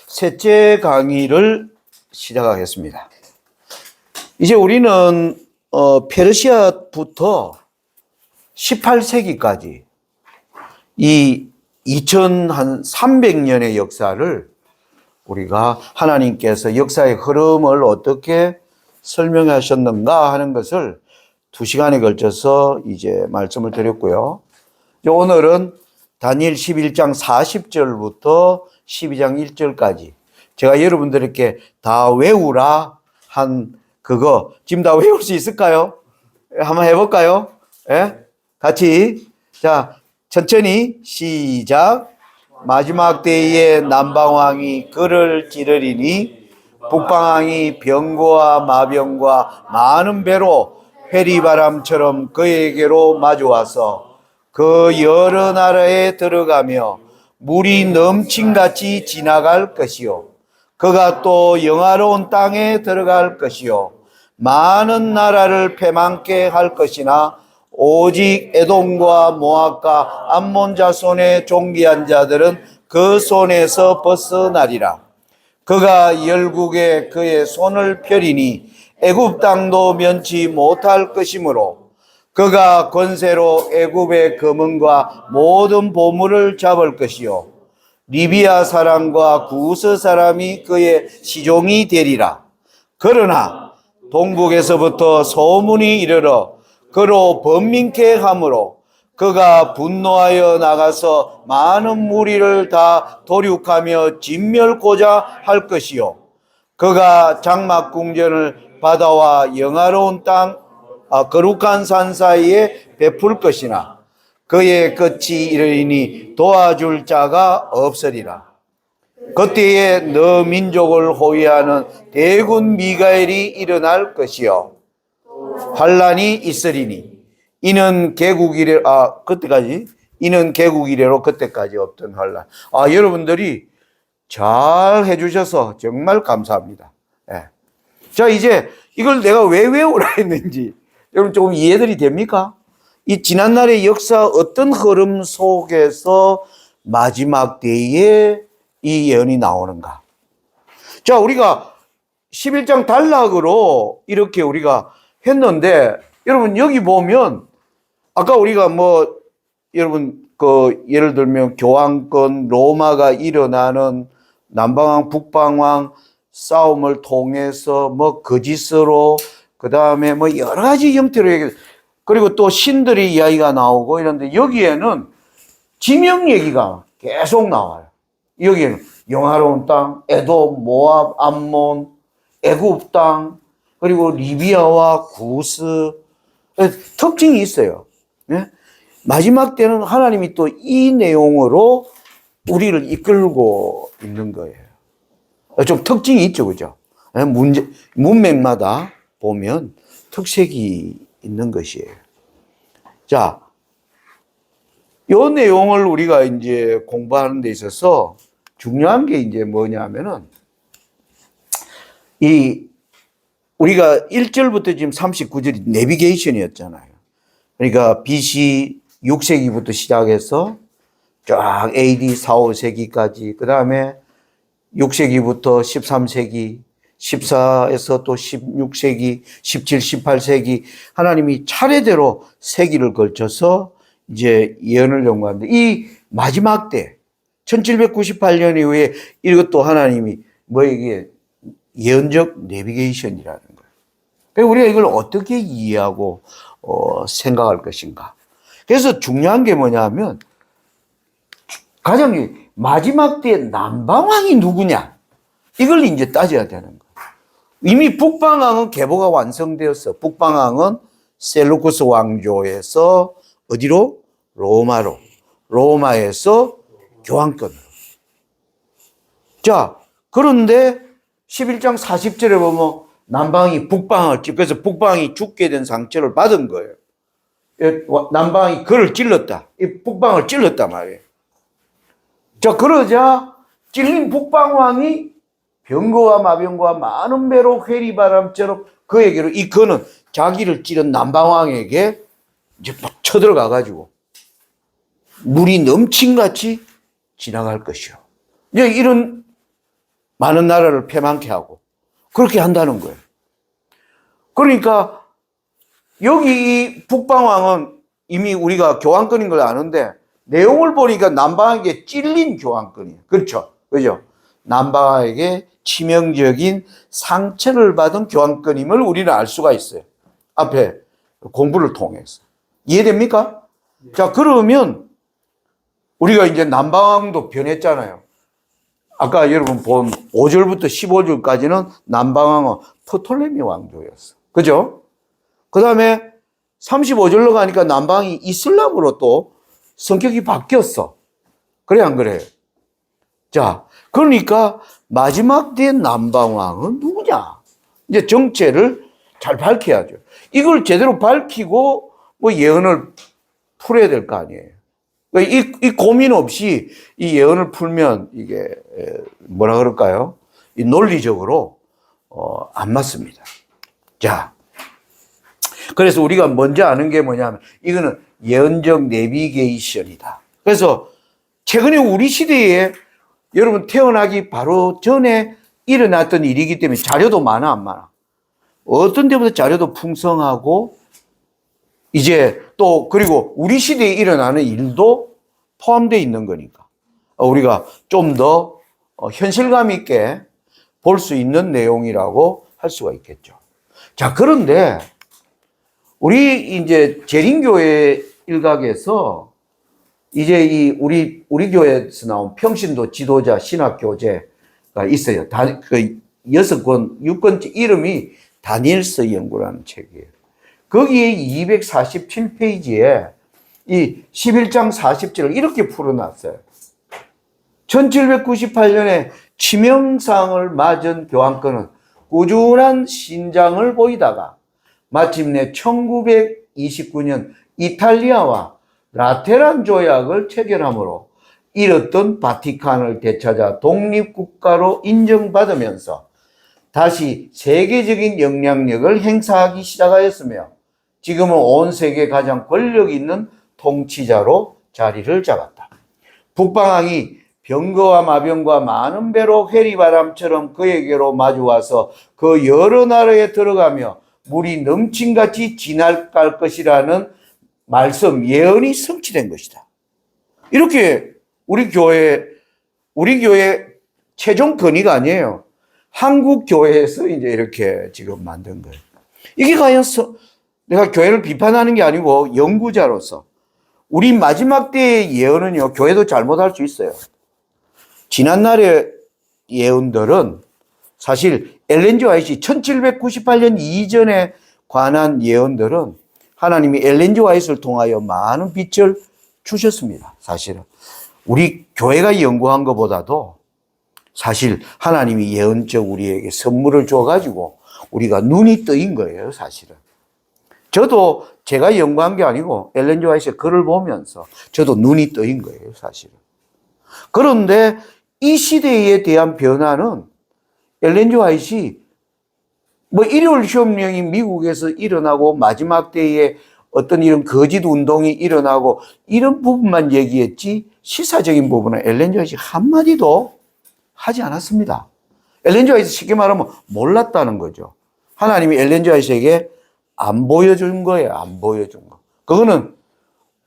셋째 강의를 시작하겠습니다. 이제 우리는 페르시아부터 18세기까지 이 2300년의 역사를 우리가 하나님께서 역사의 흐름을 어떻게 설명하셨는가 하는 것을 2시간에 걸쳐서 이제 말씀을 드렸고요. 오늘은 다니엘 11장 40절부터 12장 1절까지 제가 여러분들에게 다 외우라 한 그거 지금 다 외울 수 있을까요? 한번 해볼까요? 예? 같이. 자, 천천히 시작. 마지막 때에 남방왕이 그를 찌르리니 북방왕이 병거와 마병과 많은 배로 회리바람처럼 그에게로 마주와서 그 여러 나라에 들어가며 물이 넘친같이 지나갈 것이요 그가 또 영화로운 땅에 들어갈 것이요 많은 나라를 패망케 할 것이나 오직 에돔과 모압과 암몬 자손의 존귀한 자들은 그 손에서 벗어나리라. 그가 열국에 그의 손을 펴리니 애굽 땅도 면치 못할 것이므로 그가 권세로 애굽의 금은과 모든 보물을 잡을 것이요 리비아 사람과 구스 사람이 그의 시종이 되리라. 그러나 동북에서부터 소문이 이르러 그로 번민케 하므로 그가 분노하여 나가서 많은 무리를 다 도륙하며 진멸고자 할 것이요 그가 장막궁전을 바다와 영화로운 땅 거룩한 산 사이에 베풀 것이나 그의 끝이 이르리니 도와줄 자가 없으리라. 그때에 너 민족을 호위하는 대군 미가엘이 일어날 것이요 환란이 있으리니 이는 개국 이래 그때까지 이는 개국 이래로 그때까지 없던 환란. 여러분들이 잘 해주셔서 정말 감사합니다. 예. 자, 이제 이걸 내가 왜 외우라 했는지 여러분 조금 이해들이 됩니까? 이 지난날의 역사 어떤 흐름 속에서 마지막 때에 이 예언이 나오는가? 자, 우리가 11장 단락으로 이렇게 우리가 했는데 여러분 여기 보면 아까 우리가 여러분 예를 들면 교황권 로마가 일어나는 남방왕 북방왕 싸움을 통해서 거짓으로 그다음에 여러 가지 형태로 얘기 그리고 또 신들의 이야기가 나오고 이런데 여기에는 지명 얘기가 계속 나와요. 여기에는 영화로운 땅, 에돔, 모압, 암몬, 애굽 땅 그리고 리비아와 구스 특징이 있어요. 네? 마지막 때는 하나님이 또 이 내용으로 우리를 이끌고 있는 거예요. 좀 특징이 있죠, 그죠? 문맥마다 보면 특색이 있는 것이에요. 자, 요 내용을 우리가 이제 공부하는 데 있어서 중요한 게 이제 뭐냐면은 우리가 1절부터 지금 39절이 내비게이션이었잖아요. 그러니까 BC 6세기부터 시작해서 쫙 AD 4, 5세기까지 그 다음에 6세기부터 13세기 14에서 또 16세기 17, 18세기 하나님이 차례대로 세기를 걸쳐서 이제 예언을 연구하는데 이 마지막 때 1798년 이후에 이것도 하나님이 이게 예언적 내비게이션이라는 거예요. 그러니까 우리가 이걸 어떻게 이해하고 생각할 것인가. 그래서 중요한 게 뭐냐면 가장 마지막 때의 남방왕이 누구냐 이걸 이제 따져야 되는 거예요. 이미 북방왕은 계보가 완성되었어. 북방왕은 셀루쿠스 왕조에서 어디로? 로마로. 로마에서 교황권으로. 자, 그런데 11장 40절에 보면 남방이 북방을 그래서 북방이 죽게 된 상처를 받은 거예요. 남방이 그를 찔렀다. 이 북방을 찔렀단 말이에요. 자, 그러자 찔린 북방왕이 병거와 마병과 많은 배로 회리바람처럼 그에게로 그는 자기를 찌른 남방왕에게 이제 쳐들어가 가지고 물이 넘친같이 지나갈 것이요. 이제 이런 많은 나라를 패망케 하고 그렇게 한다는 거예요. 그러니까 여기 이 북방왕은 이미 우리가 교환권인 걸 아는데 내용을 보니까 남방에게 찔린 교환권이에요. 그렇죠? 그죠? 남방에게 치명적인 상처를 받은 교환권임을 우리는 알 수가 있어요. 앞에 공부를 통해서. 이해됩니까? 자, 그러면 우리가 이제 남방왕도 변했잖아요. 아까 여러분 본 5절부터 15절까지는 남방왕은 프톨레미 왕조였어. 그죠? 그 다음에 35절로 가니까 남방이 이슬람으로 또 성격이 바뀌었어. 그래, 안 그래요? 자, 그러니까 마지막 때 남방왕은 누구냐? 이제 정체를 잘 밝혀야죠. 이걸 제대로 밝히고 뭐 예언을 풀어야 될 거 아니에요. 이 고민 없이 이 예언을 풀면 이게 뭐라 그럴까요? 이 논리적으로 안 맞습니다. 자, 그래서 우리가 먼저 아는 게 뭐냐면 이거는 예언적 내비게이션이다. 그래서 최근에 우리 시대에 여러분 태어나기 바로 전에 일어났던 일이기 때문에 자료도 많아, 안 많아? 어떤 데보다 자료도 풍성하고 이제 또 그리고 우리 시대에 일어나는 일도 포함되어 있는 거니까 우리가 좀 더 현실감 있게 볼 수 있는 내용이라고 할 수가 있겠죠. 자, 그런데 우리 이제 재림교회 일각에서 이제 이 우리 교회에서 나온 평신도 지도자 신학 교재가 있어요. 그 6권, 6권째 이름이 다니엘서 연구라는 책이에요. 거기에 247페이지에 이 11장 40절을 이렇게 풀어놨어요. 1798년에 치명상을 맞은 교황권은 꾸준한 신장을 보이다가 마침내 1929년 이탈리아와 라테란 조약을 체결함으로 잃었던 바티칸을 되찾아 독립국가로 인정받으면서 다시 세계적인 영향력을 행사하기 시작하였으며 지금은 온 세계 가장 권력 있는 통치자로 자리를 잡았다. 북방왕이 병거와 마병과 많은 배로 회리바람처럼 그에게로 마주와서 그 여러 나라에 들어가며 물이 넘친같이 지나갈 것이라는 말씀, 예언이 성취된 것이다. 이렇게 우리 교회 최종 건의가 아니에요. 한국 교회에서 이제 이렇게 지금 만든 거예요. 이게 과연 내가 교회를 비판하는 게 아니고 연구자로서 우리 마지막 때의 예언은요, 교회도 잘못할 수 있어요. 지난날의 예언들은 사실 엘렌 G 화이트 1798년 이전에 관한 예언들은 하나님이 엘렌 G 화이트를 통하여 많은 빛을 주셨습니다. 사실은 우리 교회가 연구한 것보다도 사실 하나님이 예언적 우리에게 선물을 줘가지고 우리가 눈이 뜨인 거예요, 사실은. 저도 제가 연구한 게 아니고 엘렌 G 화이트의 글을 보면서 저도 눈이 뜨인 거예요, 사실은. 그런데 이 시대에 대한 변화는 엘렌 G 화이트가 뭐 일요일 시험령이 미국에서 일어나고 마지막 때에 어떤 이런 거짓 운동이 일어나고 이런 부분만 얘기했지 시사적인 부분은 엘렌 G 화이트 한마디도 하지 않았습니다. 엘렌 G 화이트 쉽게 말하면 몰랐다는 거죠. 하나님이 엘렌 G 화이트에게 안 보여준 거예요. 안 보여준 거. 그거는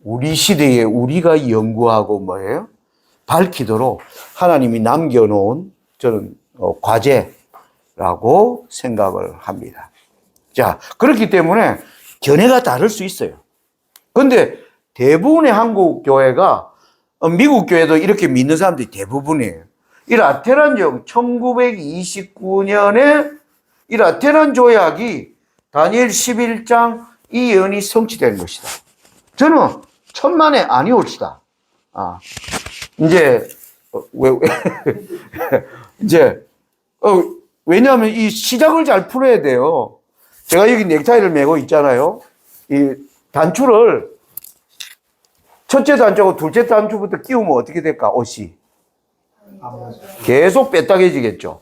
우리 시대에 우리가 연구하고 뭐예요? 밝히도록 하나님이 남겨놓은 저는 과제라고 생각을 합니다. 자, 그렇기 때문에 견해가 다를 수 있어요. 그런데 대부분의 한국 교회가 미국 교회도 이렇게 믿는 사람들이 대부분이에요. 이 라테란적 1929년에 이 라테란 조약이 다니엘 11장 이 예언이 성취된 것이다. 저는 천만에 아니올시다. 왜냐하면 이 시작을 잘 풀어야 돼요. 제가 여기 넥타이를 메고 있잖아요. 이 단추를 첫째 단추하고 둘째 단추부터 끼우면 어떻게 될까, 옷이? 계속 빼딱해지겠죠.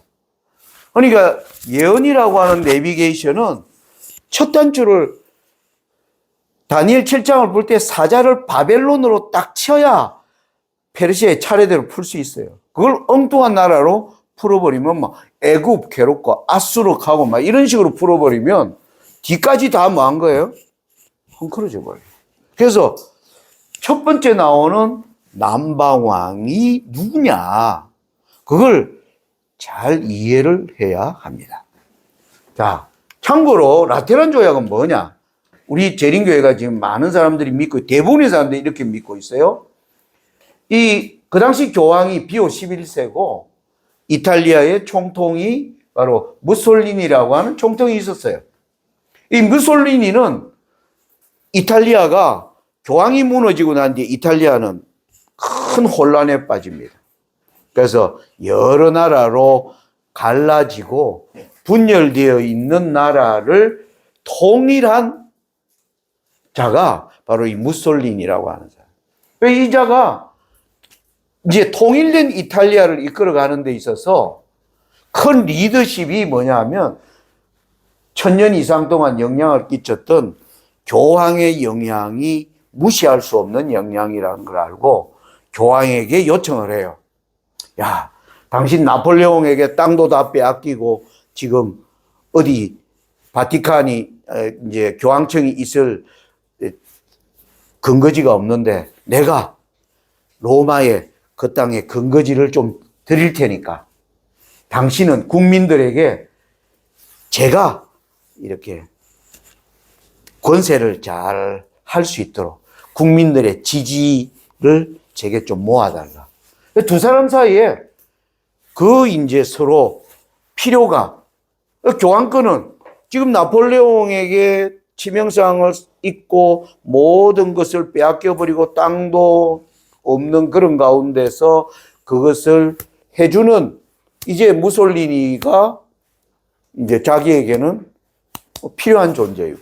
그러니까 예언이라고 하는 내비게이션은 첫 단추를 다니엘 7장을 볼 때 사자를 바벨론으로 딱 쳐야 페르시아의 차례대로 풀 수 있어요. 그걸 엉뚱한 나라로 풀어버리면 막 애굽 괴롭고 아수르하고 막 이런 식으로 풀어버리면 뒤까지 다 뭐 한 거예요? 헝클어져 버려요. 그래서 첫 번째 나오는 남방왕이 누구냐? 그걸 잘 이해를 해야 합니다. 자, 참고로 라테란 조약은 뭐냐? 우리 재림교회가 지금 많은 사람들이 믿고, 대부분의 사람들이 이렇게 믿고 있어요. 그 당시 교황이 비오 11세고, 이탈리아의 총통이 바로 무솔리니라고 하는 총통이 있었어요. 이 무솔리니는 이탈리아가 교황이 무너지고 난 뒤에 이탈리아는 큰 혼란에 빠집니다. 그래서 여러 나라로 갈라지고 분열되어 있는 나라를 통일한 자가 바로 이 무솔리니라고 하는 사람. 이 자가 이제 통일된 이탈리아를 이끌어가는 데 있어서 큰 리더십이 뭐냐 하면 1000년 이상 동안 영향을 끼쳤던 교황의 영향이 무시할 수 없는 영향이라는 걸 알고 교황에게 요청을 해요. 야, 당신 나폴레옹에게 땅도 다 빼앗기고 지금 어디 바티칸이 이제 교황청이 있을 근거지가 없는데 내가 로마에 그 땅에 근거지를 좀 드릴 테니까 당신은 국민들에게 제가 이렇게 권세를 잘 할 수 있도록 국민들의 지지를 제게 좀 모아달라. 두 사람 사이에 이제 서로 필요가, 교황권은 지금 나폴레옹에게 치명상을 입고 모든 것을 빼앗겨버리고 땅도 없는 그런 가운데서 그것을 해주는 이제 무솔리니가 이제 자기에게는 필요한 존재이고,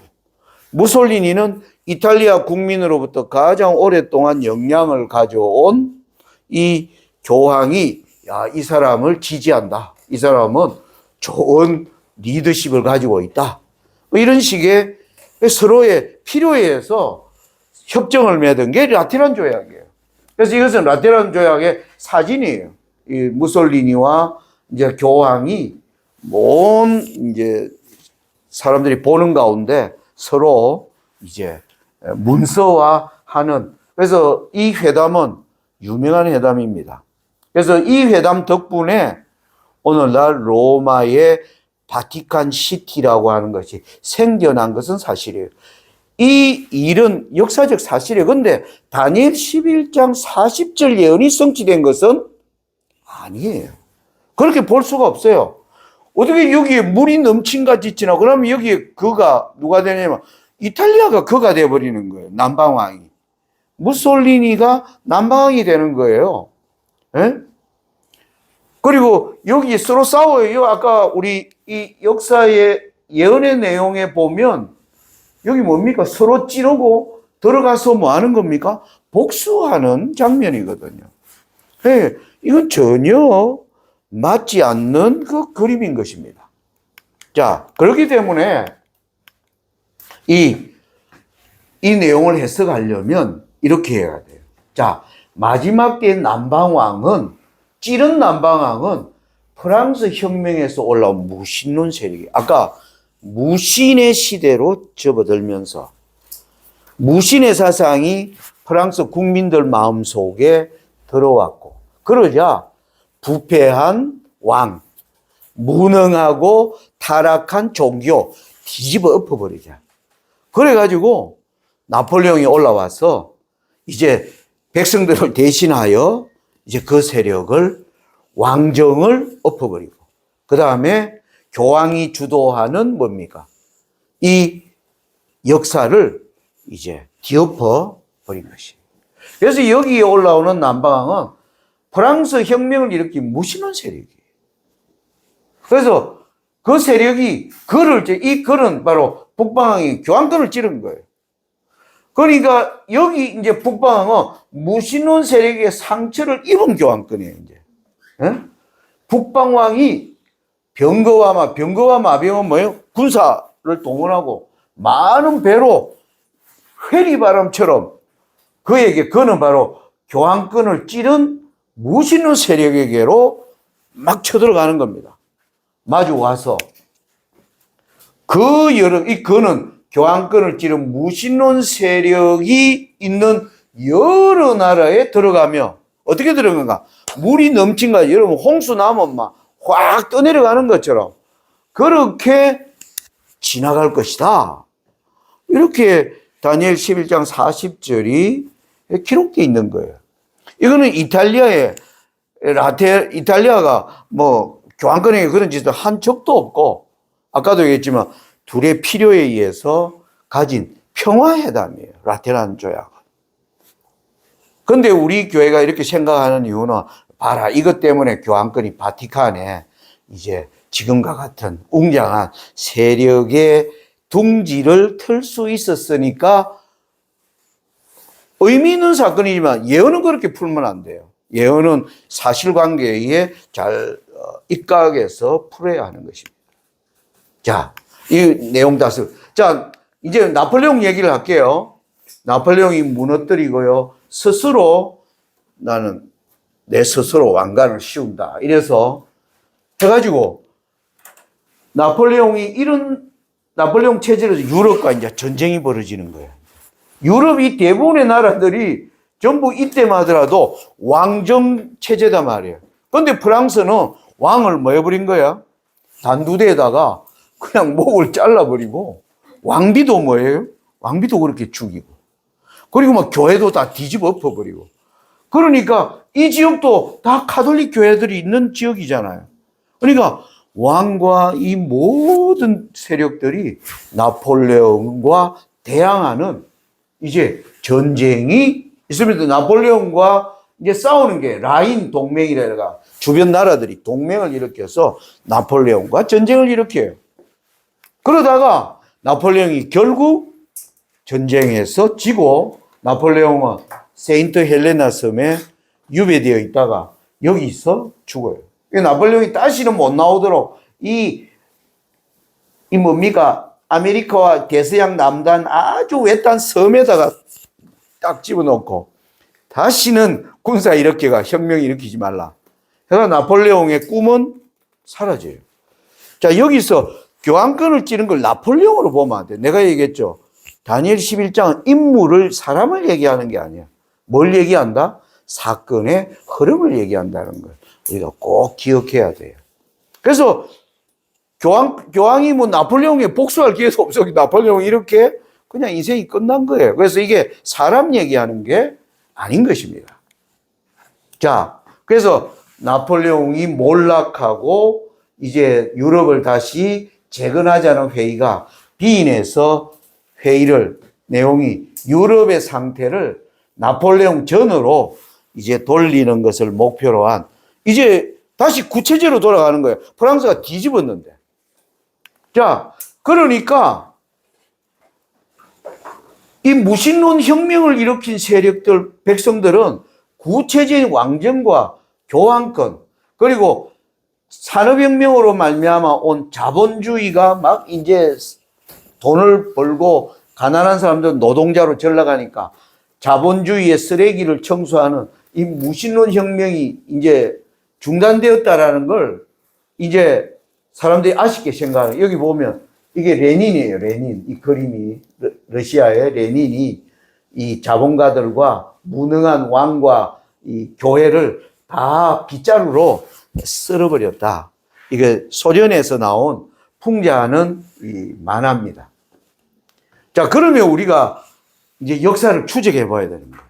무솔리니는 이탈리아 국민으로부터 가장 오랫동안 영향을 가져온 이 교황이 야, 이 사람을 지지한다. 이 사람은 좋은 리더십을 가지고 있다. 이런 식의 서로의 필요에 의해서 협정을 맺은 게 라테란 조약이에요. 그래서 이것은 라테란 조약의 사진이에요. 이 무솔리니와 이제 교황이 먼 이제 사람들이 보는 가운데 서로 이제 문서화하는, 그래서 이 회담은 유명한 회담입니다. 그래서 이 회담 덕분에 오늘날 로마의 바티칸 시티라고 하는 것이 생겨난 것은 사실이에요. 이 일은 역사적 사실이에요. 근데 다니엘 11장 40절 예언이 성취된 것은 아니에요. 그렇게 볼 수가 없어요. 어떻게 여기에 물이 넘친같이 지나? 그러면 여기에 그가 누가 되냐면 이탈리아가 그가 돼버리는 거예요. 남방왕이. 무솔리니가 남방왕이 되는 거예요. 예? 그리고 여기 서로 싸워요. 아까 우리 이 역사의 예언의 내용에 보면 여기 뭡니까? 서로 찌르고 들어가서 뭐 하는 겁니까? 복수하는 장면이거든요. 예, 이건 전혀 맞지 않는 그 그림인 것입니다. 자, 그렇기 때문에 이 내용을 해석하려면 이렇게 해야 돼요. 자, 마지막 때 남방왕은, 찌른 남방왕은 프랑스 혁명에서 올라온 무신론 세력이, 아까 무신의 시대로 접어들면서 무신의 사상이 프랑스 국민들 마음속에 들어왔고, 그러자 부패한 왕, 무능하고 타락한 종교 뒤집어 엎어버리자. 그래가지고 나폴레옹이 올라와서 이제 백성들을 대신하여 이제 그 세력을, 왕정을 엎어버리고, 그 다음에 교황이 주도하는 뭡니까? 이 역사를 이제 뒤엎어 버린 것이. 그래서 여기에 올라오는 남방왕은 프랑스 혁명을 일으킨 무신론 세력이에요. 그래서 그 세력이 그는 바로 북방왕이 교황권을 찌른 거예요. 그러니까 여기 이제 북방왕은 무신론 세력의 상처를 입은 교황권이에요, 이제. 예? 북방왕이 병거와 마병은 뭐예요? 군사를 동원하고 많은 배로 회리바람처럼 그는 바로 교황권을 찌른 무신론 세력에게로 막 쳐들어가는 겁니다. 마주 와서 그거는 교황권을 찌른 무신론 세력이 있는 여러 나라에 들어가며 어떻게 들어간가? 물이 넘친가? 여러분 홍수 나면 막 확 떠내려가는 것처럼 그렇게 지나갈 것이다. 이렇게 다니엘 11장 40절이 기록되어 있는 거예요. 이거는 이탈리아가 뭐 교황권에 그런 짓을 한 적도 없고 아까도 얘기했지만 둘의 필요에 의해서 가진 평화회담이에요. 라테란 조약은. 그런데 우리 교회가 이렇게 생각하는 이유는 봐라 이것 때문에 교황권이 바티칸에 이제 지금과 같은 웅장한 세력의 둥지를 틀 수 있었으니까 의미 있는 사건이지만 예언은 그렇게 풀면 안 돼요. 예언은 사실관계에 잘 입각해서 풀어야 하는 것입니다. 자, 이 내용 자, 이제 나폴레옹 얘기를 할게요. 나폴레옹이 무너뜨리고요. 스스로 나는 내 스스로 왕관을 씌운다. 이래서 해가지고 나폴레옹 체제에서 유럽과 이제 전쟁이 벌어지는 거예요. 유럽이 대부분의 나라들이 전부 이때만 하더라도 왕정 체제단 말이에요. 그런데 프랑스는 왕을 뭐 해버린 거야? 단두대에다가 그냥 목을 잘라버리고 왕비도 뭐예요? 왕비도 그렇게 죽이고 그리고 막 교회도 다 뒤집어 엎어버리고 그러니까 이 지역도 다 가톨릭 교회들이 있는 지역이잖아요. 그러니까 왕과 이 모든 세력들이 나폴레옹과 대항하는 이제 전쟁이 있으면서 나폴레옹과 이제 싸우는 게 라인 동맹이라가 주변 나라들이 동맹을 일으켜서 나폴레옹과 전쟁을 일으켜요. 그러다가 나폴레옹이 결국 전쟁에서 지고 나폴레옹은 세인트 헬레나 섬에 유배되어 있다가 여기서 죽어요. 나폴레옹이 다시는 못 나오도록 이 뭡니까? 아메리카와 대서양 남단 아주 외딴 섬에다가 딱 집어넣고 다시는 군사 일으켜가 혁명 일으키지 말라. 그래서 나폴레옹의 꿈은 사라져요. 자, 여기서 교황권을 찌른 걸 나폴레옹으로 보면 안 돼. 내가 얘기했죠. 다니엘 11장은 인물을, 사람을 얘기하는 게 아니야. 뭘 얘기한다? 사건의 흐름을 얘기한다는 걸 우리가 꼭 기억해야 돼요. 그래서 교황이 뭐 나폴레옹에 복수할 기회도 없어. 나폴레옹이 이렇게 그냥 인생이 끝난 거예요. 그래서 이게 사람 얘기하는 게 아닌 것입니다. 자, 그래서 나폴레옹이 몰락하고 이제 유럽을 다시 재건하자는 회의가 비인해서 회의를 내용이 유럽의 상태를 나폴레옹 전으로 이제 돌리는 것을 목표로 한 이제 다시 구체제로 돌아가는 거예요. 프랑스가 뒤집었는데. 자, 그러니까 이 무신론 혁명을 일으킨 세력들, 백성들은 구체적인 왕정과 교황권 그리고 산업혁명으로 말미암아 온 자본주의가 막 이제 돈을 벌고 가난한 사람들은 노동자로 전락하니까 자본주의의 쓰레기를 청소하는 이 무신론 혁명이 이제 중단되었다라는 걸 이제 사람들이 아쉽게 생각해요. 여기 보면 이게 레닌이에요. 레닌. 이 그림이 러시아의 레닌이 이 자본가들과 무능한 왕과 이 교회를 다 빗자루로 쓸어버렸다. 이게 소련에서 나온 풍자하는 이 만화입니다. 자, 그러면 우리가 이제 역사를 추적해 봐야 되는 거예요.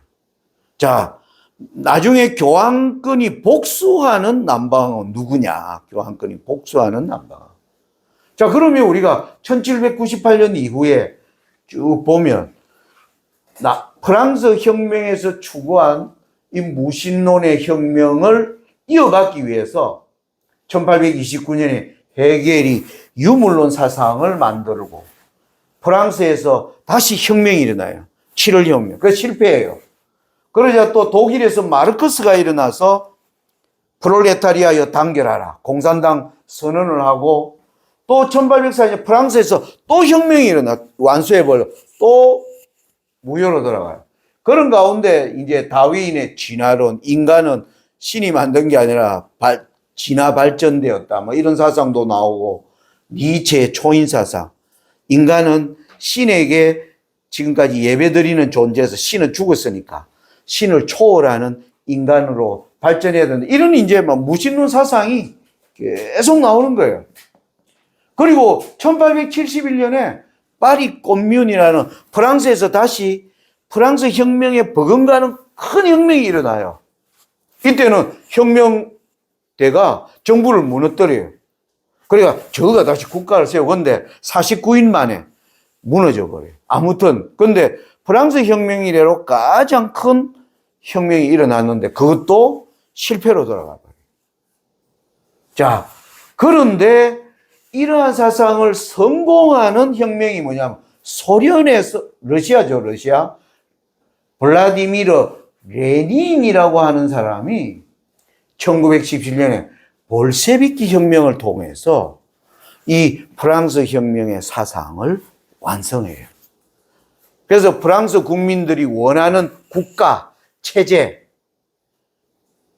자, 나중에 교황권이 복수하는 남방은 누구냐? 교황권이 복수하는 남방은. 자, 그러면 우리가 1798년 이후에 쭉 보면 프랑스 혁명에서 추구한 이 무신론의 혁명을 이어받기 위해서 1829년에 헤겔이 유물론 사상을 만들고 프랑스에서 다시 혁명이 일어나요. 7월 혁명. 그래서 실패해요. 그러자 또 독일에서 마르크스가 일어나서 프롤레타리아여 단결하라. 공산당 선언을 하고 또 1804년 프랑스에서 또 혁명이 일어나 완수해버려. 또 무효로 돌아가요. 그런 가운데 이제 다윈의 진화론, 인간은 신이 만든 게 아니라 진화 발전되었다. 뭐 이런 사상도 나오고, 니체의 초인 사상. 인간은 신에게 지금까지 예배드리는 존재에서 신은 죽었으니까 신을 초월하는 인간으로 발전해야 된다. 이런 이제 막 무신론 사상이 계속 나오는 거예요. 그리고 1871년에 파리 꼼뮌이라는 프랑스에서 다시 프랑스 혁명에 버금가는 큰 혁명이 일어나요. 이때는 혁명대가 정부를 무너뜨려요. 그러니까 저가 다시 국가를 세우건데 49일 만에 무너져 버려요. 아무튼 근데 프랑스 혁명 이래로 가장 큰 혁명이 일어났는데 그것도 실패로 돌아가 버려요. 자, 그런데 이러한 사상을 성공하는 혁명이 뭐냐면 소련에서 러시아죠, 러시아. 블라디미르 레닌이라고 하는 사람이 1917년에 볼셰비키 혁명을 통해서 이 프랑스 혁명의 사상을 완성해요. 그래서 프랑스 국민들이 원하는 국가, 체제,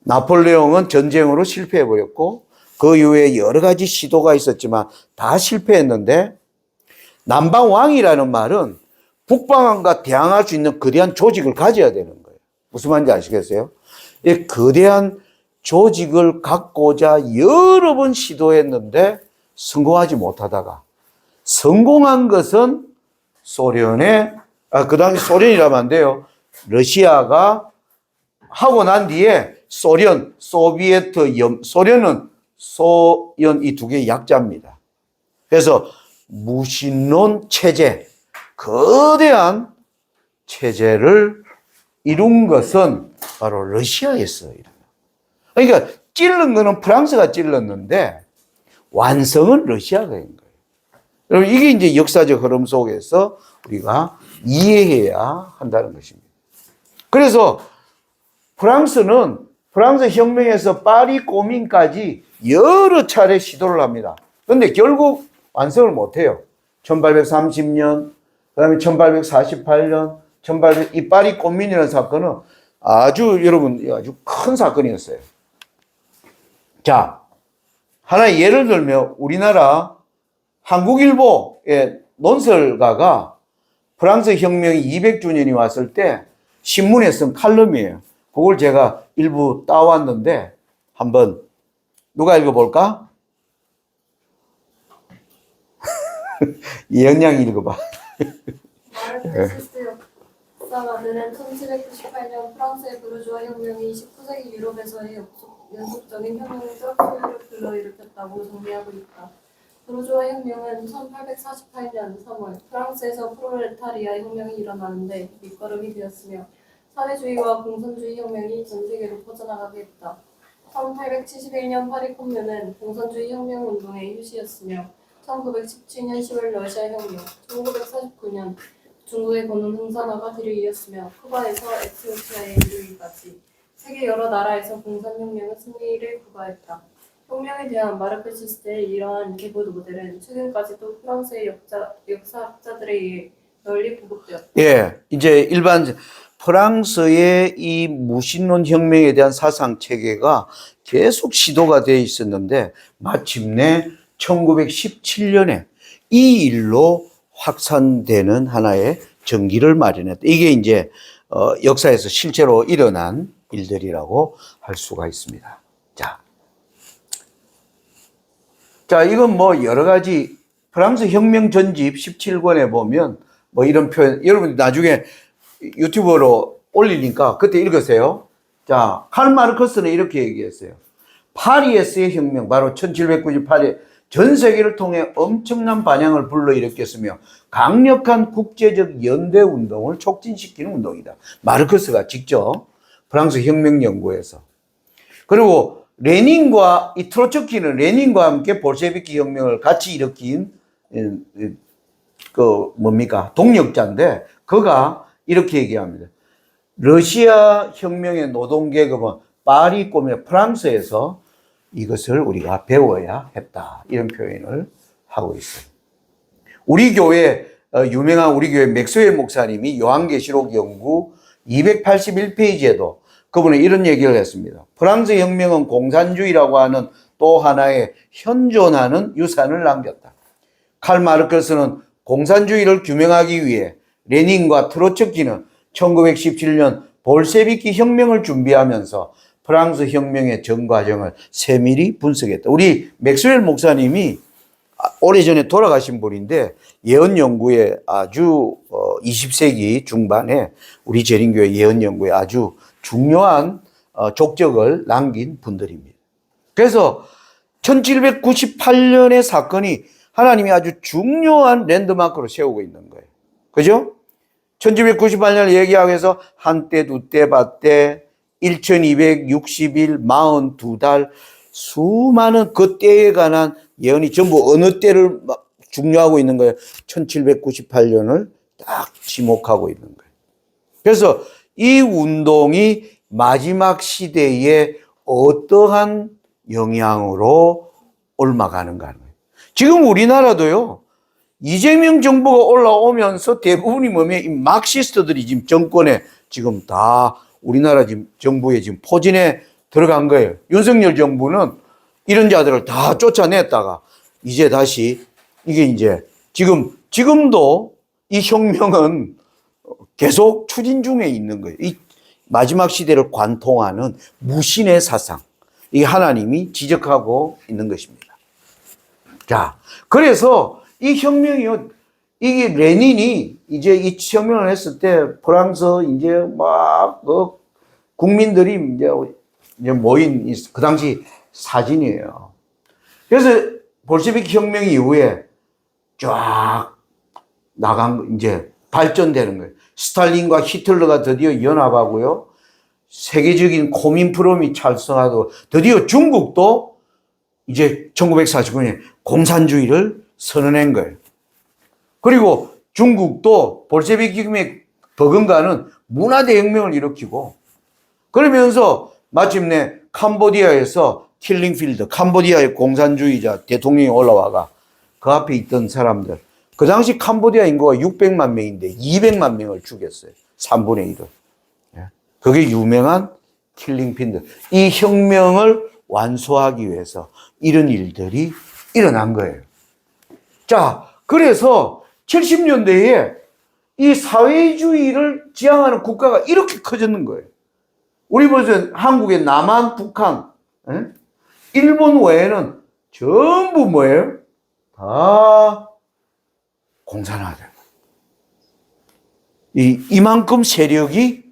나폴레옹은 전쟁으로 실패해버렸고 그 이후에 여러 가지 시도가 있었지만 다 실패했는데 남방왕이라는 말은 북방왕과 대항할 수 있는 거대한 조직을 가져야 되는 거예요. 무슨 말인지 아시겠어요? 이 거대한 조직을 갖고자 여러 번 시도했는데 성공하지 못하다가 성공한 것은 소련의, 그 당시 소련이라면 안 돼요. 러시아가 하고 난 뒤에 소련, 소비에트, 소련은 소연 이 두 개의 약자입니다. 그래서 무신론 체제, 거대한 체제를 이룬 것은 바로 러시아였어요. 그러니까 찔른 거는 프랑스가 찔렀는데 완성은 러시아가 한 거예요. 여러분 이게 이제 역사적 흐름 속에서 우리가 이해해야 한다는 것입니다. 그래서 프랑스는 프랑스 혁명에서 파리 꼬민까지 여러 차례 시도를 합니다. 그런데 결국 완성을 못해요. 1830년, 그 다음에 1848년, 이 파리 꼬민이라는 사건은 아주 여러분 아주 큰 사건이었어요. 자, 하나의 예를 들면 우리나라 한국일보의 논설가가 프랑스 혁명이 200주년이 왔을 때 신문에 쓴 칼럼이에요. 그걸 제가 일부 따왔는데 한번 누가 읽어볼까? 예영양이 읽어봐. 마르크시스트 역사가들은 1798년 프랑스의 부르주아 혁명이 19세기 유럽에서의 연속적인 혁명적 소유를 불러일으켰다고 정리하고 있다. 부르주아 혁명은 1848년 3월 프랑스에서 프롤레타리아 혁명이 일어나는데 밑거름이 되었으며 사회주의와 공산주의 혁명이 전 세계로 퍼져나가게 했다. 1871년 파리 콤뮌은 공산주의 혁명 운동의 휴시였으며 1917년 10월 러시아 혁명, 1949년 중국의 고는 흥선화가 뒤를 이었으며 쿠바에서 에티오피아에 이르기까지 세계 여러 나라에서 공산혁명은 승리를 구가했다. 혁명에 대한 마르크시스트의 이러한 계보 모델은 최근까지도 프랑스의 역사학자들에 의해 널리 보급되었다. 예, 이제 일반 프랑스의 이 무신론 혁명에 대한 사상 체계가 계속 시도가 되어 있었는데 마침내 1917년에 이 일로 확산되는 하나의 전기를 마련했다. 이게 이제 역사에서 실제로 일어난 일들이라고 할 수가 있습니다. 자, 이건 뭐 여러 가지 프랑스 혁명 전집 17권에 보면 뭐 이런 표현, 여러분 나중에 유튜브로 올리니까 그때 읽으세요. 자, 칼 마르크스는 이렇게 얘기했어요. 파리에서의 혁명, 바로 1798년 전 세계를 통해 엄청난 반향을 불러일으켰으며 강력한 국제적 연대 운동을 촉진시키는 운동이다. 마르크스가 직접 프랑스 혁명 연구에서. 그리고 레닌과 이 트로츠키는 레닌과 함께 볼셰비키 혁명을 같이 일으킨 동력자인데 그가 이렇게 얘기합니다. 러시아 혁명의 노동계급은 파리 꼬미 프랑스에서 이것을 우리가 배워야 했다. 이런 표현을 하고 있어요. 우리 교회 유명한 우리 교회 맥스웰 목사님이 요한계시록 연구 281페이지에도 그분은 이런 얘기를 했습니다. 프랑스 혁명은 공산주의라고 하는 또 하나의 현존하는 유산을 남겼다. 칼 마르크스는 공산주의를 규명하기 위해 레닌과 트로츠키는 1917년 볼셰비키 혁명을 준비하면서 프랑스 혁명의 전 과정을 세밀히 분석했다. 우리 맥스웰 목사님이 오래전에 돌아가신 분인데 예언 연구에 아주 20세기 중반에 우리 재림교회 예언 연구에 아주 중요한 족적을 남긴 분들입니다. 그래서 1798년의 사건이 하나님이 아주 중요한 랜드마크로 세우고 있는 거예요. 그죠? 1798년을 얘기하기 위해서 한때, 두때, 밭때, 1260일, 42달, 수많은 그 때에 관한 예언이 전부 어느 때를 중요하고 있는 거예요. 1798년을 딱 지목하고 있는 거예요. 그래서 이 운동이 마지막 시대에 어떠한 영향으로 옮아가는가 하는 거예요. 지금 우리나라도요, 이재명 정부가 올라오면서 대부분이 뭐면 이 막시스트들이 지금 정권에 지금 다 우리나라 지금 정부에 지금 포진에 들어간 거예요. 윤석열 정부는 이런 자들을 다 쫓아냈다가 이제 다시 이게 이제 지금도 이 혁명은 계속 추진 중에 있는 거예요. 이 마지막 시대를 관통하는 무신의 사상. 이게 하나님이 지적하고 있는 것입니다. 자, 그래서 이 혁명이요, 이게 레닌이 이제 이 혁명을 했을 때 프랑스 이제 막 국민들이 이제 모인 그 당시 사진이에요. 그래서 볼셰비키 혁명 이후에 쫙 이제 발전되는 거예요. 스탈린과 히틀러가 드디어 연합하고요. 세계적인 코민프롬이 찰성하고 드디어 중국도 이제 1949년에 공산주의를 선언한 거예요. 그리고 중국도 볼셰비키 혁명에 버금가는 문화대혁명을 일으키고 그러면서 마침내 캄보디아에서 킬링필드, 캄보디아의 공산주의자 대통령이 올라와가 그 앞에 있던 사람들, 그 당시 캄보디아 인구가 600만 명인데 200만 명을 죽였어요. 3분의 1을. 그게 유명한 킬링필드. 이 혁명을 완수하기 위해서 이런 일들이 일어난 거예요. 자, 그래서 70년대에 이 사회주의를 지향하는 국가가 이렇게 커졌는 거예요. 우리 보세요. 한국의 남한, 북한, 일본 외에는 전부 뭐예요? 다 공산화돼요. 이만큼 세력이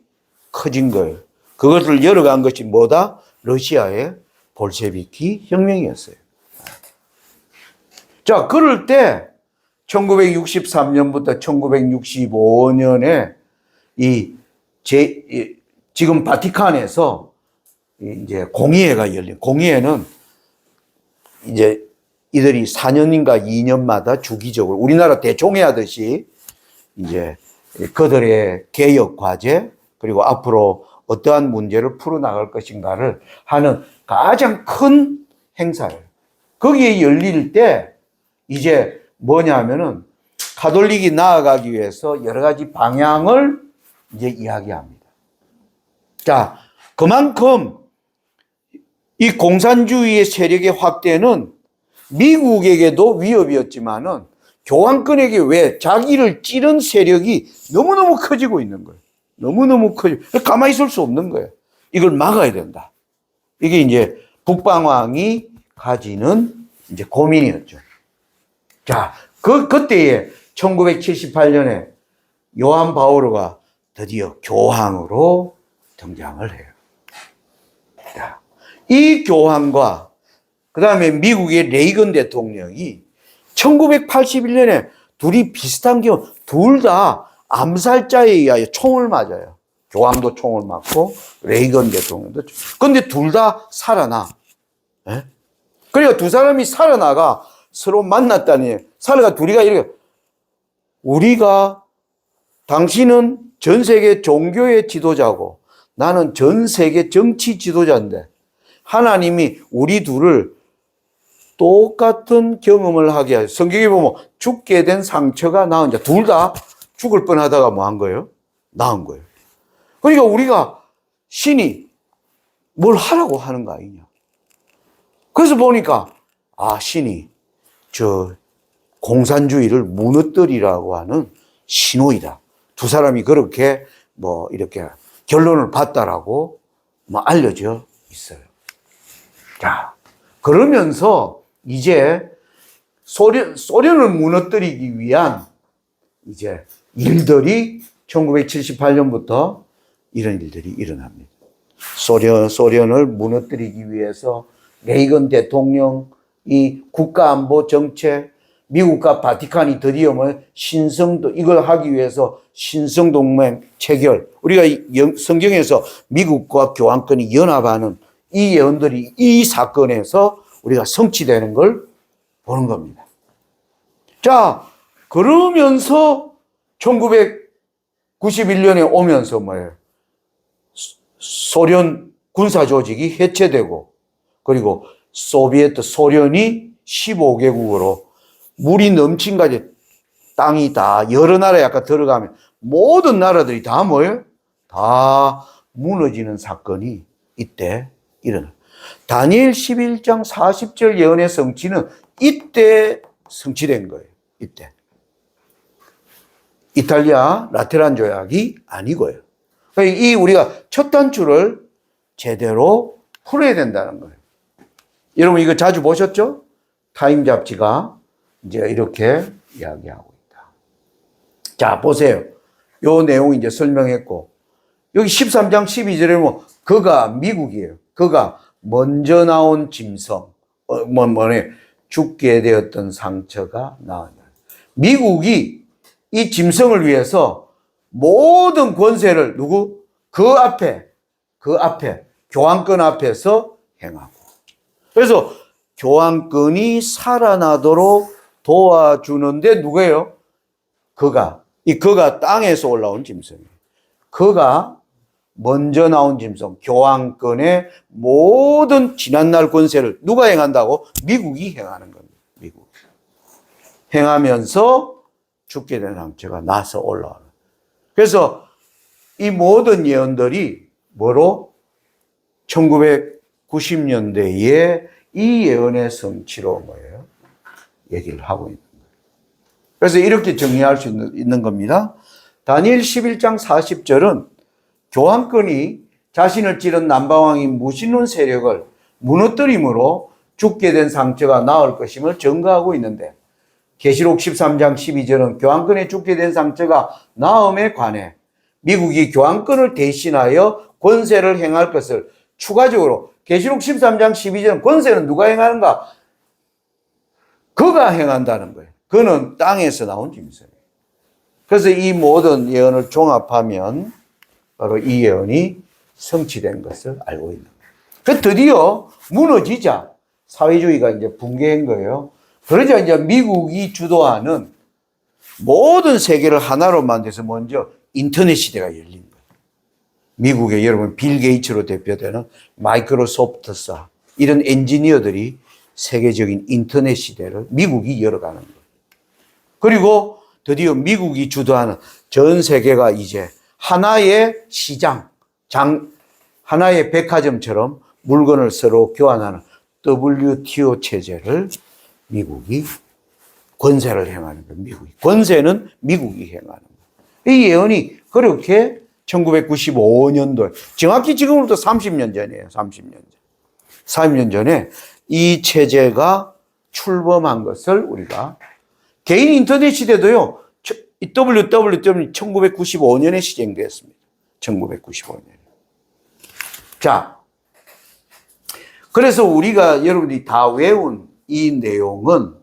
커진 거예요. 그것을 열어간 것이 뭐다? 러시아의 볼셰비키 혁명이었어요. 자, 그럴 때 1963년부터 1965년에 지금 바티칸에서 이제 공의회가 열린, 공의회는 이제 이들이 4년인가 2년마다 주기적으로 우리나라 대총회 하듯이 이제 그들의 개혁 과제 그리고 앞으로 어떠한 문제를 풀어나갈 것인가를 하는 가장 큰 행사예요. 거기에 열릴 때 이제 뭐냐면은 가톨릭이 나아가기 위해서 여러 가지 방향을 이제 이야기합니다. 자, 그만큼 이 공산주의의 세력의 확대는 미국에게도 위협이었지만은 교황권에게 왜 자기를 찌른 세력이 너무너무 커지고 있는 거예요. 너무너무 커지고 가만히 있을 수 없는 거예요. 이걸 막아야 된다. 이게 이제 북방왕이 가지는 이제 고민이었죠. 자, 그때에 1978년에 요한 바오로가 드디어 교황으로 등장을 해요. 자, 이 교황과 그 다음에 미국의 레이건 대통령이 1981년에 둘이 비슷한 경우 둘 다 암살자에 의하여 총을 맞아요. 교황도 총을 맞고 레이건 대통령도. 그런데 둘 다 살아나. 예? 그러니까 두 사람이 살아나가 서로 만났다니. 살아가 둘이가 이렇게 우리가 당신은 전 세계 종교의 지도자고 나는 전 세계 정치 지도자인데 하나님이 우리 둘을 똑같은 경험을 하게 하죠. 성경에 보면 죽게 된 상처가 나은 자. 둘 다 죽을 뻔하다가 뭐 한 거예요? 나은 거예요. 그러니까 우리가 신이 뭘 하라고 하는 거 아니냐. 그래서 보니까, 아, 신이 저 공산주의를 무너뜨리라고 하는 신호이다. 두 사람이 그렇게 뭐 이렇게 결론을 봤다라고 뭐 알려져 있어요. 자, 그러면서 이제 소련을 무너뜨리기 위한 이제 일들이 1978년부터 이런 일들이 일어납니다. 소련을 무너뜨리기 위해서 레이건 대통령이 국가안보 정책, 미국과 바티칸이 드디어 뭐 이걸 하기 위해서 신성동맹 체결, 우리가 성경에서 미국과 교환권이 연합하는 이 예언들이 이 사건에서 우리가 성취되는 걸 보는 겁니다. 자, 그러면서 1991년에 오면서 뭐예요? 소련 군사 조직이 해체되고, 그리고 소련이 15개국으로 물이 넘친까지 땅이 다 여러 나라에 아까 들어가면 모든 나라들이 다 뭐예요? 다 무너지는 사건이 이때 일어나. 다니엘 11장 40절 예언의 성취는 이때 성취된 거예요. 이때. 이탈리아 라테란 조약이 아니고요. 이 우리가 첫 단추를 제대로 풀어야 된다는 거예요. 여러분 이거 자주 보셨죠? 타임 잡지가 이제 이렇게 이야기하고 있다. 자, 보세요. 요 내용 이제 설명했고, 여기 13장 12절에 뭐, 그가 미국이에요. 그가 먼저 나온 짐승, 죽게 되었던 상처가 나왔다. 미국이 이 짐승을 위해서 모든 권세를 그 앞에 교환권 앞에서 행하고. 그래서 교환권이 살아나도록 도와주는데 누구예요? 그가 땅에서 올라온 짐승이에요. 그가 먼저 나온 짐승, 교환권의 모든 지난날 권세를 누가 행한다고? 미국이 행하는 겁니다. 미국. 행하면서 죽게 된 상처가 나서 올라오는. 그래서 이 모든 예언들이 뭐로? 1990년대에 이 예언의 성취로 뭐예요? 얘기를 하고 있는 거예요. 그래서 이렇게 정리할 수 있는 겁니다. 다니엘 11장 40절은 교환권이 자신을 찌른 남방왕인 무신론 세력을 무너뜨림으로 죽게 된 상처가 나을 것임을 증거하고 있는데, 계시록 13장 12절은 교환권에 죽게 된 상처가 나음에 관해 미국이 교환권을 대신하여 권세를 행할 것을 추가적으로, 계시록 13장 12절은 권세는 누가 행하는가? 그가 행한다는 거예요. 그는 땅에서 나온 짐승이에요. 그래서 이 모든 예언을 종합하면 바로 이 예언이 성취된 것을 알고 있는 거예요. 그 드디어 무너지자 사회주의가 이제 붕괴한 거예요. 그러자 이제 미국이 주도하는 모든 세계를 하나로 만들어서 먼저 인터넷 시대가 열린 거예요. 미국의 여러분 빌 게이츠로 대표되는 마이크로소프트사 이런 엔지니어들이 세계적인 인터넷 시대를 미국이 열어가는 거예요. 그리고 드디어 미국이 주도하는 전 세계가 이제 하나의 시장, 하나의 백화점처럼 물건을 서로 교환하는 WTO 체제를 미국이 권세를 행하는 거예요. 미국이. 권세는 미국이 행하는 거예요. 이 예언이 그렇게 1995년도에, 정확히 지금으로부터 30년 전이에요. 30년 전에 이 체제가 출범한 것을 우리가, 개인 인터넷 시대도요, WWW 1995년에 시행되었습니다. 1995년에. 자, 그래서 우리가 여러분들이 다 외운 이 내용은,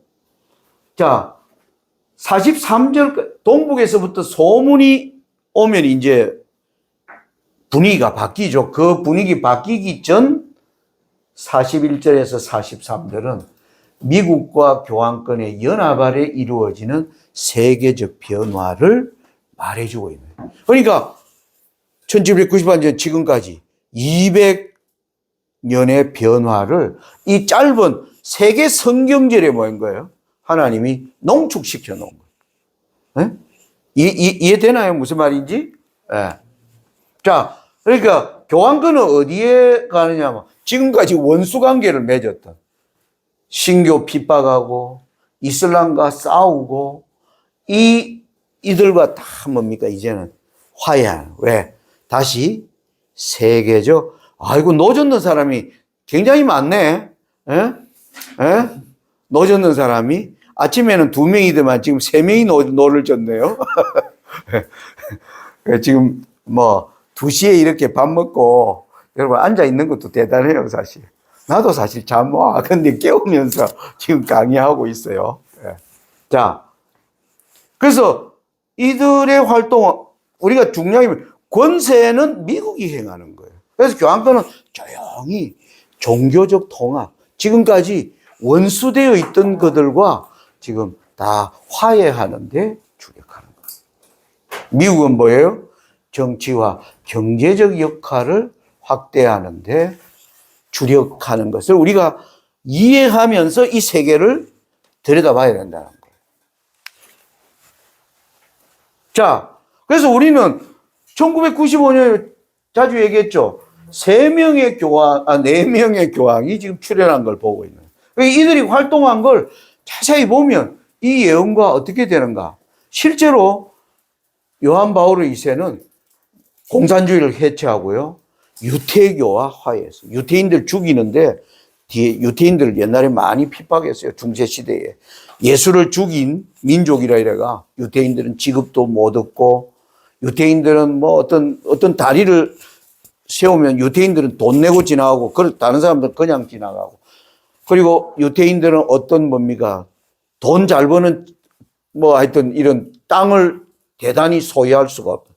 자, 43절, 동북에서부터 소문이 오면 이제 분위기가 바뀌죠. 그 분위기 바뀌기 전 41절에서 43절은 미국과 교환권의 연합 아래 이루어지는 세계적 변화를 말해주고 있는 거예요. 그러니까 1798년 지금까지 200년의 변화를 이 짧은 세계 성경절에 뭐인 거예요? 하나님이 농축시켜 놓은 거예요. 이해되나요? 무슨 말인지? 네. 자, 그러니까 교환권은 어디에 가느냐면 지금까지 원수 관계를 맺었던 신교 핍박하고 이슬람과 싸우고 이들과 다 뭡니까? 이제는 화해하는. 왜? 다시 세계적, 아이고, 노젓는 사람이 굉장히 많네. 에? 에? 노젓는 사람이 아침에는 2명이더만 지금 3명이 노를 졌네요. 지금 뭐 2시에 이렇게 밥 먹고 여러분 앉아 있는 것도 대단해요, 사실. 나도 사실 잠 와. 근데 깨우면서 지금 강의하고 있어요. 예. 자, 그래서 이들의 활동, 우리가 중요한 권세는 미국이 행하는 거예요. 그래서 교황권은 조용히 종교적 통합, 지금까지 원수되어 있던 것들과 지금 다 화해하는데 주력하는 거예요. 미국은 뭐예요? 정치와 경제적 역할을 확대하는데 주력하는 것을 우리가 이해하면서 이 세계를 들여다봐야 된다는 거예요. 자, 그래서 우리는 1995년에 자주 얘기했죠. 4명의 교황이 지금 출연한 걸 보고 있는 거예요. 이들이 활동한 걸 자세히 보면 이 예언과 어떻게 되는가. 실제로 요한 바오로 2세는 공산주의를 해체하고요. 유태교와 화해했어요. 유태인들 죽이는데 뒤에 유태인들을 옛날에 많이 핍박했어요. 중세시대에. 예수를 죽인 민족이라 이래가 유태인들은 지급도 못 얻고 유태인들은 뭐 어떤 다리를 세우면 유태인들은 돈 내고 지나가고 다른 사람들은 그냥 지나가고 그리고 유태인들은 어떤 뭡니까? 돈 잘 버는 뭐 하여튼 이런 땅을 대단히 소유할 수가 없다.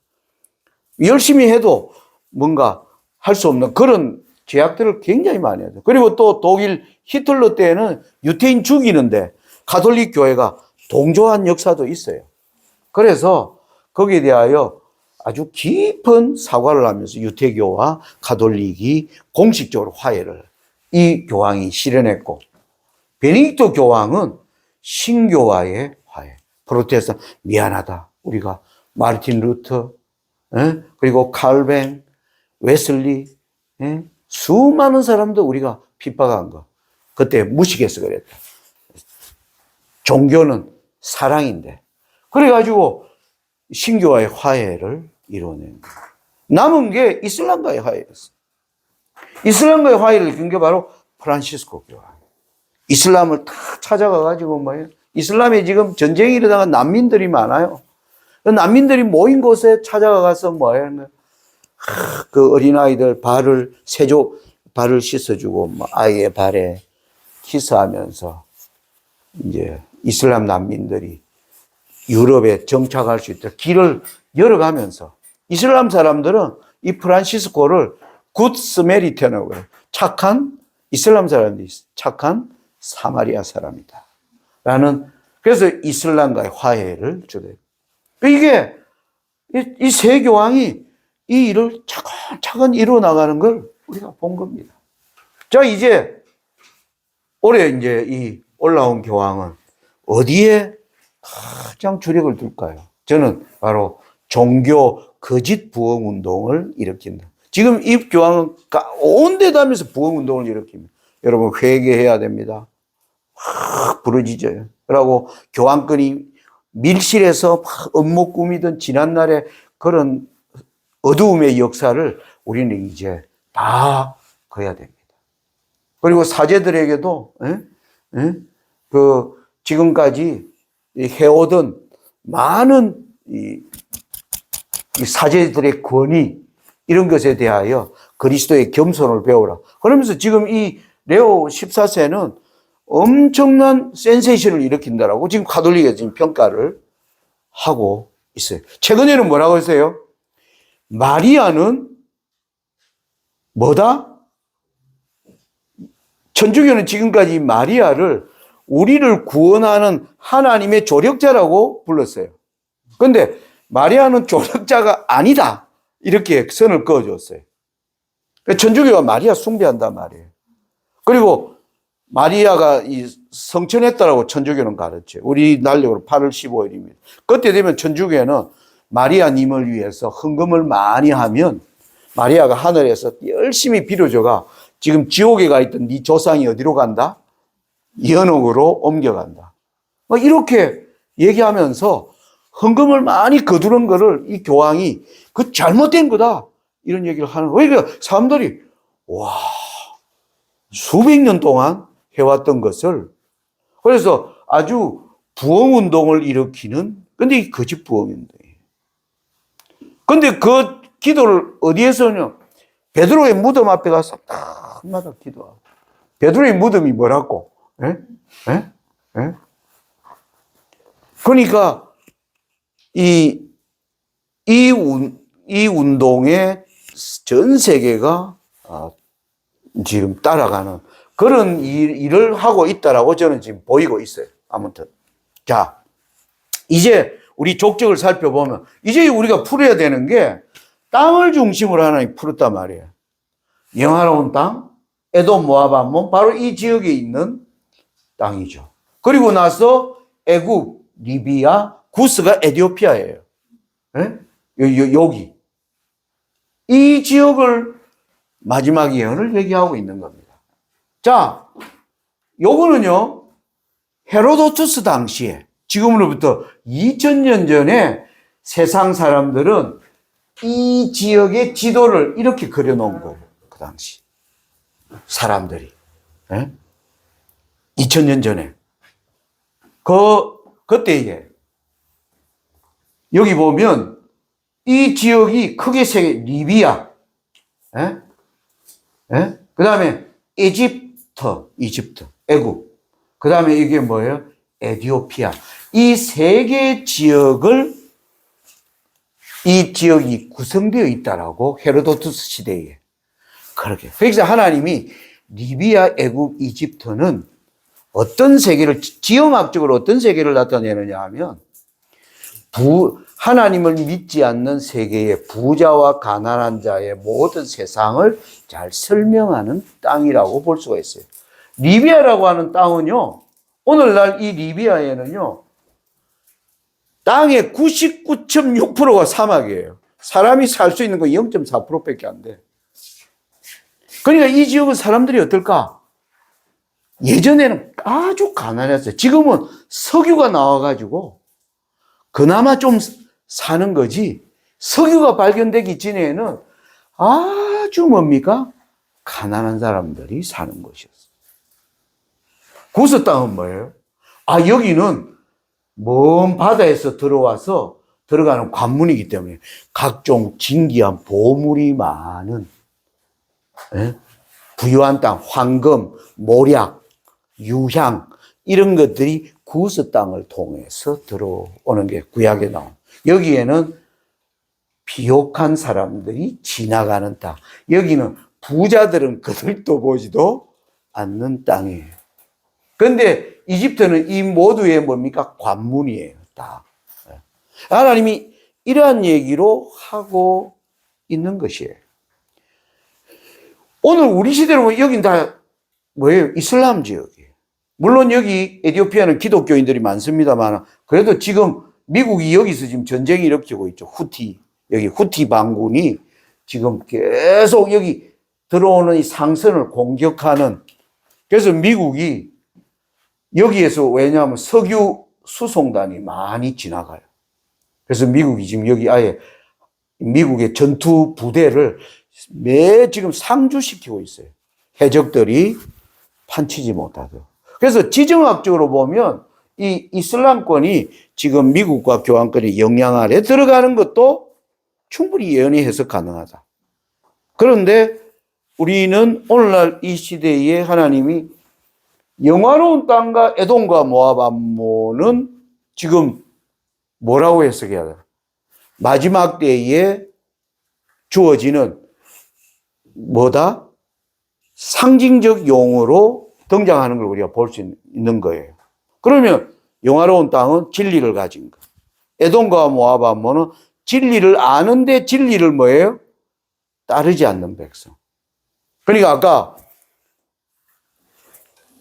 열심히 해도 뭔가 할 수 없는 그런 제약들을 굉장히 많이 하죠. 그리고 또 독일 히틀러 때에는 유태인 죽이는데 가톨릭 교회가 동조한 역사도 있어요. 그래서 거기에 대하여 아주 깊은 사과를 하면서 유태교와 가톨릭이 공식적으로 화해를 이 교황이 실현했고 베네딕토 교황은 신교와의 화해. 프로테스탄 미안하다. 우리가 마르틴 루터 그리고 칼뱅 웨슬리, 수많은 사람도 우리가 핍박한 거. 그때 무식해서 그랬다. 종교는 사랑인데. 그래가지고 신교와의 화해를 이뤄낸 거예요. 남은 게 이슬람과의 화해였어요. 이슬람과의 화해를 이룬 게 바로 프란시스코 교황. 이슬람을 다 찾아가가지고 뭐예요? 이슬람에 지금 전쟁이 일어나가 난민들이 많아요. 그 난민들이 모인 곳에 찾아가서 뭐예요? 그 어린아이들 발을 씻어주고, 아이의 발에 키스하면서, 이제, 이슬람 난민들이 유럽에 정착할 수 있도록 길을 열어가면서, 이슬람 사람들은 이 프란시스코를 굿 스메리테라고 그래요. 착한, 이슬람 사람들이 착한 사마리아 사람이다. 라는, 그래서 이슬람과의 화해를 주대요. 이게, 이 세 교황이 이 일을 차근차근 이루어나가는 걸 우리가 본 겁니다. 자, 이제 올해 이제 이 올라온 교황은 어디에 가장 주력을 둘까요? 저는 바로 종교 거짓 부흥 운동을 일으킨다. 지금 이 교황은 온 데 다면서 부흥 운동을 일으킵니다. 여러분 회개해야 됩니다. 부르짖어요. 그러고 교황권이 밀실에서 업무 꾸미던 지난날의 그런 어두움의 역사를 우리는 이제 다 그어야 됩니다. 그리고 사제들에게도 그 지금까지 해오던 많은 이 사제들의 권위 이런 것에 대하여 그리스도의 겸손을 배우라. 그러면서 지금 이 레오 14세는 엄청난 센세이션을 일으킨다라고 지금 가톨릭에서 지금 평가를 하고 있어요. 최근에는 뭐라고 했어요? 마리아는 뭐다? 천주교는 지금까지 마리아를 우리를 구원하는 하나님의 조력자라고 불렀어요. 그런데 마리아는 조력자가 아니다. 이렇게 선을 그어줬어요. 천주교가 마리아 숭배한단 말이에요. 그리고 마리아가 성천했다라고 천주교는 가르쳐요. 우리 날력으로 8월 15일입니다. 그때 되면 천주교는 마리아님을 위해서 헌금을 많이 하면 마리아가 하늘에서 열심히 빌어줘가 지금 지옥에 가 있던 네 조상이 어디로 간다? 연옥으로 옮겨간다. 이렇게 얘기하면서 헌금을 많이 거두는 거를 이 교황이 그 잘못된 거다. 이런 얘기를 하는 거예요. 그러니까 사람들이 와, 수백 년 동안 해왔던 것을 그래서 아주 부흥운동을 일으키는 근데 이 거짓 부흥운동이에요. 근데 그 기도를 어디에서 하냐? 베드로의 무덤 앞에 가서 딱마다 기도하고. 베드로의 무덤이 뭐라고? 예? 예? 예? 그러니까 이 운동에 전 세계가 지금 따라가는 그런 일을 하고 있다라고 저는 지금 보이고 있어요. 아무튼. 자, 이제 우리 족적을 살펴보면 이제 우리가 풀어야 되는 게 땅을 중심으로 하나님 풀었단 말이에요. 영화로운 땅, 에돔, 모압, 암몬, 바로 이 지역에 있는 땅이죠. 그리고 나서 애굽, 리비아, 구스가 에티오피아예요. 네? 여기. 이 지역을 마지막 예언을 얘기하고 있는 겁니다. 자, 요거는요, 헤로도투스 당시에, 지금으로부터 2000년 전에 세상 사람들은 이 지역의 지도를 이렇게 그려놓은 거고, 그 당시. 사람들이. 네? 2000년 전에. 그때에, 여기 보면, 이 지역이 크게 세 개, 리비아, 예? 예? 그 다음에 이집트, 애굽. 그 다음에 이게 뭐예요? 에티오피아. 이 세 개 지역을 이 지역이 구성되어 있다라고 헤로도투스 시대에 그렇게. 그래서 하나님이 리비아, 애굽, 이집트는 어떤 세계를 지형학적으로 어떤 세계를 나타내느냐 하면 하나님을 믿지 않는 세계의 부자와 가난한 자의 모든 세상을 잘 설명하는 땅이라고 볼 수가 있어요. 리비아라고 하는 땅은요, 오늘날 이 리비아에는요, 땅의 99.6%가 사막이에요. 사람이 살 수 있는 거 0.4%밖에 안 돼. 그러니까 이 지역은 사람들이 어떨까? 예전에는 아주 가난했어요. 지금은 석유가 나와가지고 그나마 좀 사는 거지. 석유가 발견되기 전에는 아주 뭡니까? 가난한 사람들이 사는 곳이었어요. 구스 땅은 뭐예요? 여기는 먼 바다에서 들어와서 들어가는 관문이기 때문에 각종 진귀한 보물이 많은 부유한 땅, 황금, 모략, 유향 이런 것들이 구스 땅을 통해서 들어오는 게 구약에 나온. 여기에는 비옥한 사람들이 지나가는 땅. 여기는 부자들은 그들도 보지도 않는 땅이에요. 그런데 이집트는 이 모두의 뭡니까? 관문이에요. 다. 하나님이 이러한 얘기로 하고 있는 것이에요. 오늘 우리 시대로 보면 여긴 다 뭐예요? 이슬람 지역이에요. 물론 여기 에티오피아는 기독교인들이 많습니다만 그래도 지금 미국이 여기서 지금 전쟁이 일으키고 있죠. 여기 후티 반군이 지금 계속 여기 들어오는 이 상선을 공격하는. 그래서 미국이 여기에서 왜냐하면 석유 수송단이 많이 지나가요. 그래서 미국이 지금 여기 아예 미국의 전투 부대를 지금 상주시키고 있어요. 해적들이 판치지 못하도록. 그래서 지정학적으로 보면 이 이슬람권이 지금 미국과 교황권의 영향 아래 들어가는 것도 충분히 예언이 해석 가능하다. 그런데 우리는 오늘날 이 시대에 하나님이 영화로운 땅과 에돔과 모압, 암몬은 지금 뭐라고 해석해야 되나? 마지막 때에 주어지는 뭐다? 상징적 용어로 등장하는 걸 우리가 볼 수 있는 거예요. 그러면 영화로운 땅은 진리를 가진 것. 에돔과 모압, 암몬은 진리를 아는데 진리를 뭐예요? 따르지 않는 백성. 그러니까 아까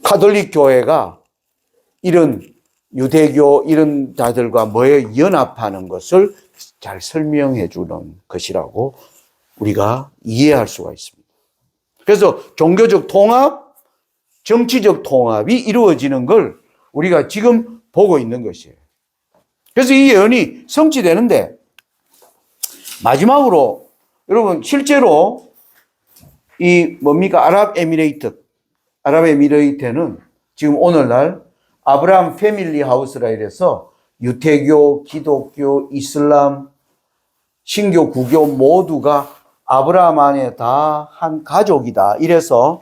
카톨릭 교회가 이런 유대교 이런 자들과 뭐에 연합하는 것을 잘 설명해 주는 것이라고 우리가 이해할 수가 있습니다. 그래서 종교적 통합, 정치적 통합이 이루어지는 걸 우리가 지금 보고 있는 것이에요. 그래서 이 예언이 성취되는데 마지막으로 여러분 실제로 이 뭡니까? 아랍에미레이트는 지금 오늘날 아브라함 패밀리 하우스라 이래서 유태교, 기독교, 이슬람, 신교, 구교 모두가 아브라함 안에 다 한 가족이다. 이래서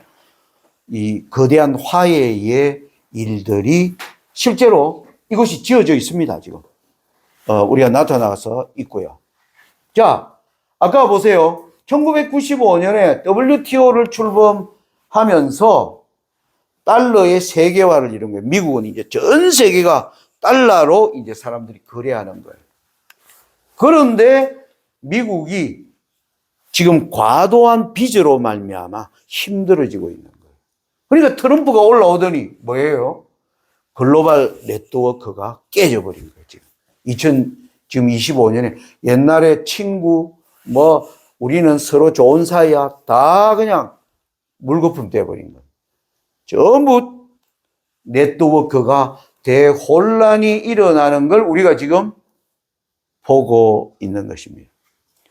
이 거대한 화해의 일들이 실제로 이것이 지어져 있습니다. 지금 우리가 나타나서 있고요. 자, 아까 보세요. 1995년에 WTO를 출범하면서 달러의 세계화를 이룬 거예요. 미국은 이제 전 세계가 달러로 이제 사람들이 거래하는 거예요. 그런데 미국이 지금 과도한 빚으로 말미암아 힘들어지고 있는 거예요. 그러니까 트럼프가 올라오더니 뭐예요? 글로벌 네트워크가 깨져버린 거예요. 지금 25년에 옛날에 친구 우리는 서로 좋은 사이야 다 그냥 물거품 돼버린 거예요. 전부 네트워크가 대혼란이 일어나는 걸 우리가 지금 보고 있는 것입니다.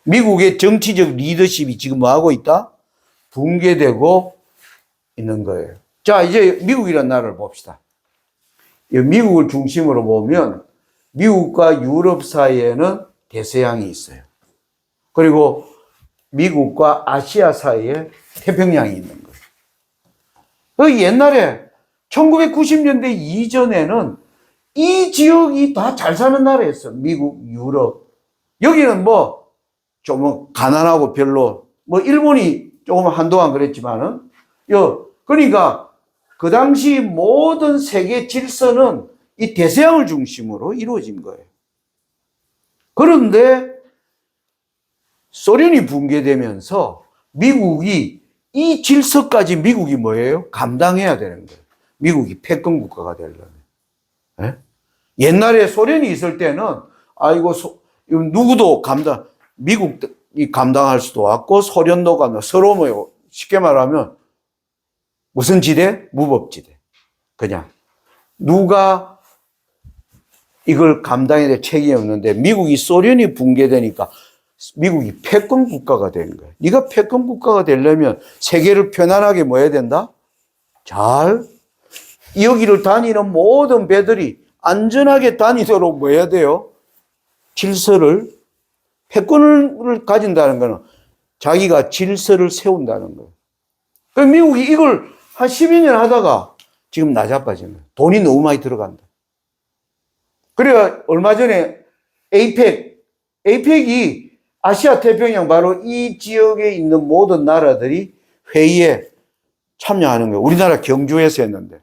미국의 정치적 리더십이 지금 뭐 하고 있다? 붕괴되고 있는 거예요. 자, 이제 미국이라는 나라를 봅시다. 미국을 중심으로 보면 미국과 유럽 사이에는 대서양이 있어요. 그리고 미국과 아시아 사이에 태평양이 있는 거예요. 그 옛날에 1990년대 이전에는 이 지역이 다 잘 사는 나라였어. 미국, 유럽. 여기는 좀 가난하고 별로, 일본이 조금 한동안 그랬지만은, 그러니까 그 당시 모든 세계 질서는 이 대서양을 중심으로 이루어진 거예요. 그런데 소련이 붕괴되면서 미국이 이 질서까지 미국이 뭐예요? 감당해야 되는 거예요. 미국이 패권 국가가 되려면. 예? 옛날에 소련이 있을 때는 누구도 미국이 감당할 수도 없고 소련도 서로 뭐예요? 쉽게 말하면 무슨 지대? 무법지대. 그냥 누가 이걸 감당해야 될 책임이 없는데 소련이 붕괴되니까 미국이 패권 국가가 된 거예요. 네가 패권 국가가 되려면 세계를 편안하게 뭐 해야 된다? 여기를 다니는 모든 배들이 안전하게 다니도록 뭐 해야 돼요? 패권을 가진다는 거는 자기가 질서를 세운다는 거예요. 그러니까 미국이 이걸 한 12년 하다가 지금 나자빠진 거예요. 돈이 너무 많이 들어간다. 그래야 얼마 전에 APEC이 아시아 태평양 바로 이 지역에 있는 모든 나라들이 회의에 참여하는 거예요. 우리나라 경주에서 했는데.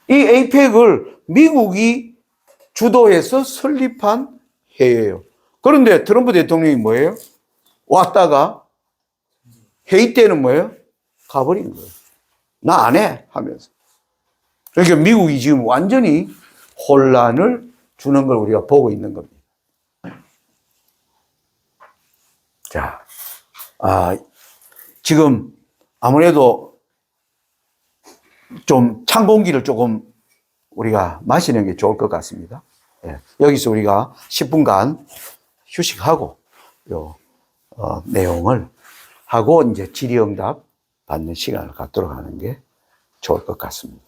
이 APEC을 미국이 주도해서 설립한 회의예요. 그런데 트럼프 대통령이 뭐예요? 왔다가 회의 때는 뭐예요? 가버린 거예요. 나 안 해 하면서. 그러니까 미국이 지금 완전히 혼란을 주는 걸 우리가 보고 있는 겁니다. 자, 지금 아무래도 좀 찬 공기를 조금 우리가 마시는 게 좋을 것 같습니다. 예, 여기서 우리가 10분간 휴식하고 내용을 하고 이제 질의응답 받는 시간을 갖도록 하는 게 좋을 것 같습니다.